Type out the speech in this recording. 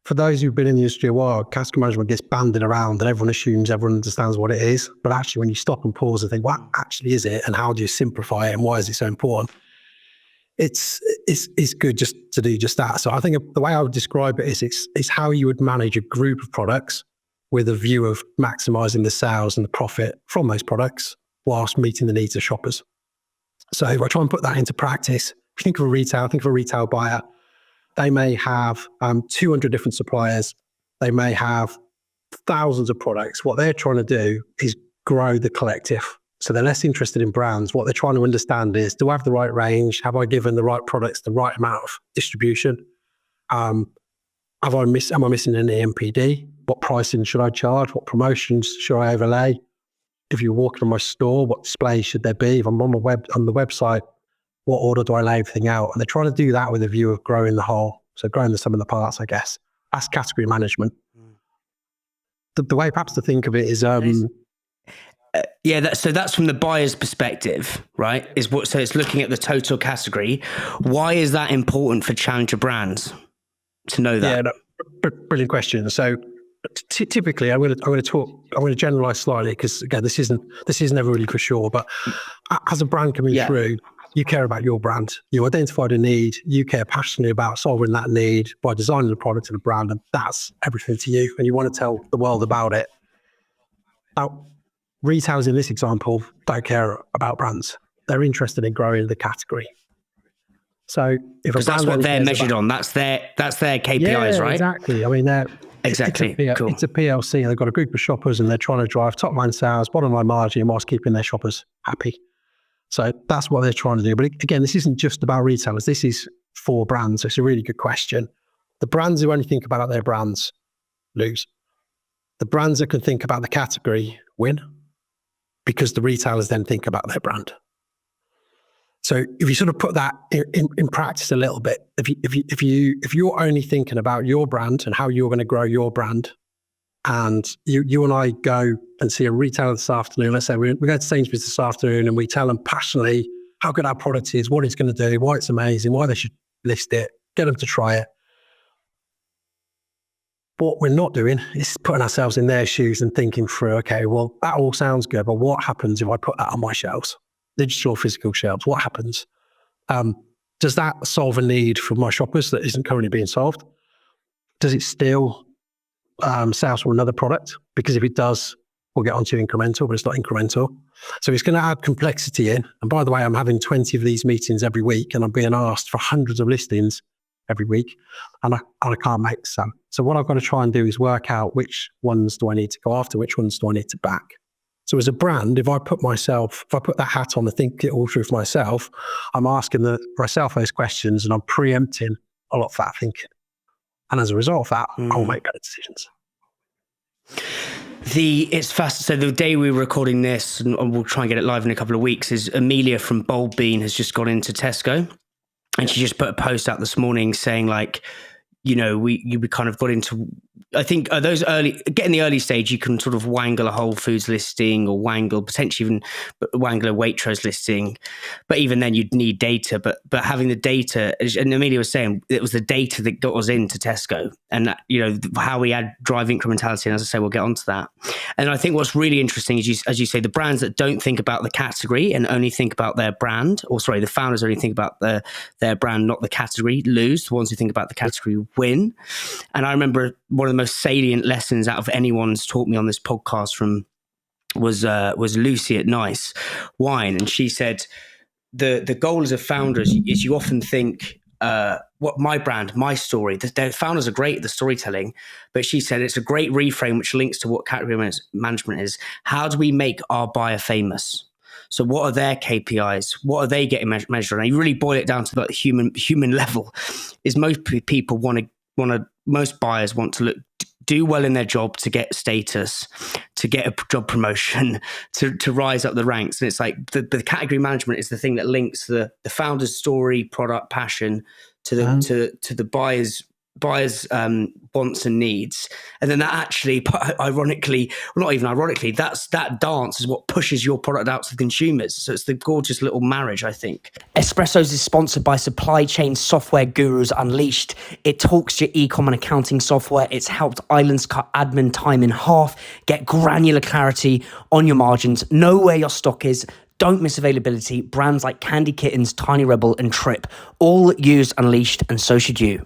for those who've been in the industry a while, category management gets banded around and everyone assumes everyone understands what it is. But actually, when you stop and pause and think, what actually is it? And how do you simplify it? And why is it so important? It's good just to do just that. So I think the way I would describe it is it's how you would manage a group of products with a view of maximizing the sales and the profit from those products whilst meeting the needs of shoppers. So if I try and put that into practice, if you think of a retail buyer, they may have 200 different suppliers. They may have thousands of products. What they're trying to do is grow the collective. So they're less interested in brands. What they're trying to understand is, do I have the right range? Have I given the right products the right amount of distribution? Am I missing an EMPD? What pricing should I charge? What promotions should I overlay? If you're walking on my store, what displays should there be? If I'm on the website, what order do I lay everything out? And they're trying to do that with a view of growing the whole. So growing the sum of the parts, I guess. That's category management. The way perhaps to think of it is... so that's from the buyer's perspective, right? So it's looking at the total category. Why is that important for challenger brands to know that? Yeah, brilliant question. So typically, I'm going to generalize slightly because again, this isn't ever really for sure. But as a brand coming through, you care about your brand. You identified a need. You care passionately about solving that need by designing the product and the brand, and that's everything to you. And you want to tell the world about it. Now, retailers in this example don't care about brands. They're interested in growing the category. So if that's what they're measured on, that's their KPIs, right? Exactly. I mean, exactly. Cool. It's a PLC, and they've got a group of shoppers, and they're trying to drive top line sales, bottom line margin, whilst keeping their shoppers happy. So that's what they're trying to do. But again, this isn't just about retailers. This is for brands. So it's a really good question. The brands who only think about their brands lose. The brands that can think about the category win, because the retailers then think about their brand. So if you sort of put that in practice a little bit, if you're only thinking about your brand and how you're going to grow your brand, and you and I go and see a retailer this afternoon, let's say we go to Sainsbury's this afternoon and we tell them passionately how good our product is, what it's going to do, why it's amazing, why they should list it, get them to try it. What we're not doing is putting ourselves in their shoes and thinking through, okay, well, that all sounds good, but what happens if I put that on my shelves? Digital or physical shelves, what happens? Does that solve a need for my shoppers that isn't currently being solved? Does it steal sales from another product? Because if it does, we'll get onto incremental, but it's not incremental. So it's going to add complexity in. And by the way, I'm having 20 of these meetings every week, and I'm being asked for hundreds of listings every week, and I can't make some. So what I've got to try and do is work out which ones do I need to go after, which ones do I need to back. So as a brand, if I put that hat on and think it all through for myself, I'm asking myself those questions and I'm preempting a lot of that thinking. And as a result of that, I'll make better decisions. It's fast. So the day we were recording this, and we'll try and get it live in a couple of weeks, is Amelia from Bold Bean has just gone into Tesco, and she just put a post out this morning saying, like, you know, we kind of got into, I think those get in the early stage, you can sort of wangle a Whole Foods listing or potentially even wangle a Waitrose listing. But even then you'd need data, but having the data, and Amelia was saying, it was the data that got us into Tesco, and that, you know, how we drive incrementality. And as I say, we'll get onto that. And I think what's really interesting is, as you say, the brands that don't think about the category and only think about their brand, the founders only think about their brand, not the category, lose. The ones who think about the category win. And I remember one of the most salient lessons out of anyone's taught me on this podcast was Lucy at Nice Wine, and she said the goal as a founder is you often think what my brand, my story. The founders are great at the storytelling, but she said it's a great reframe which links to what category management is. How do we make our buyer famous? So what are their KPIs? What are they getting measured? And you really boil it down to the human level. Is most people most buyers want to do well in their job to get status, to get a job promotion, to rise up the ranks. And it's like the category management is the thing that links the founder's story, product, passion to the buyer's buyers' wants and needs, and then that actually, ironically, well, not even ironically, that dance is what pushes your product out to consumers. So it's the gorgeous little marriage, I think. Espressos is sponsored by Supply Chain Software Gurus Unleashed. It talks to your e-com and accounting software. It's helped Islands cut admin time in half, get granular clarity on your margins, know where your stock is. Don't miss availability. Brands like Candy Kittens, Tiny Rebel, and Trip all use Unleashed, and so should you.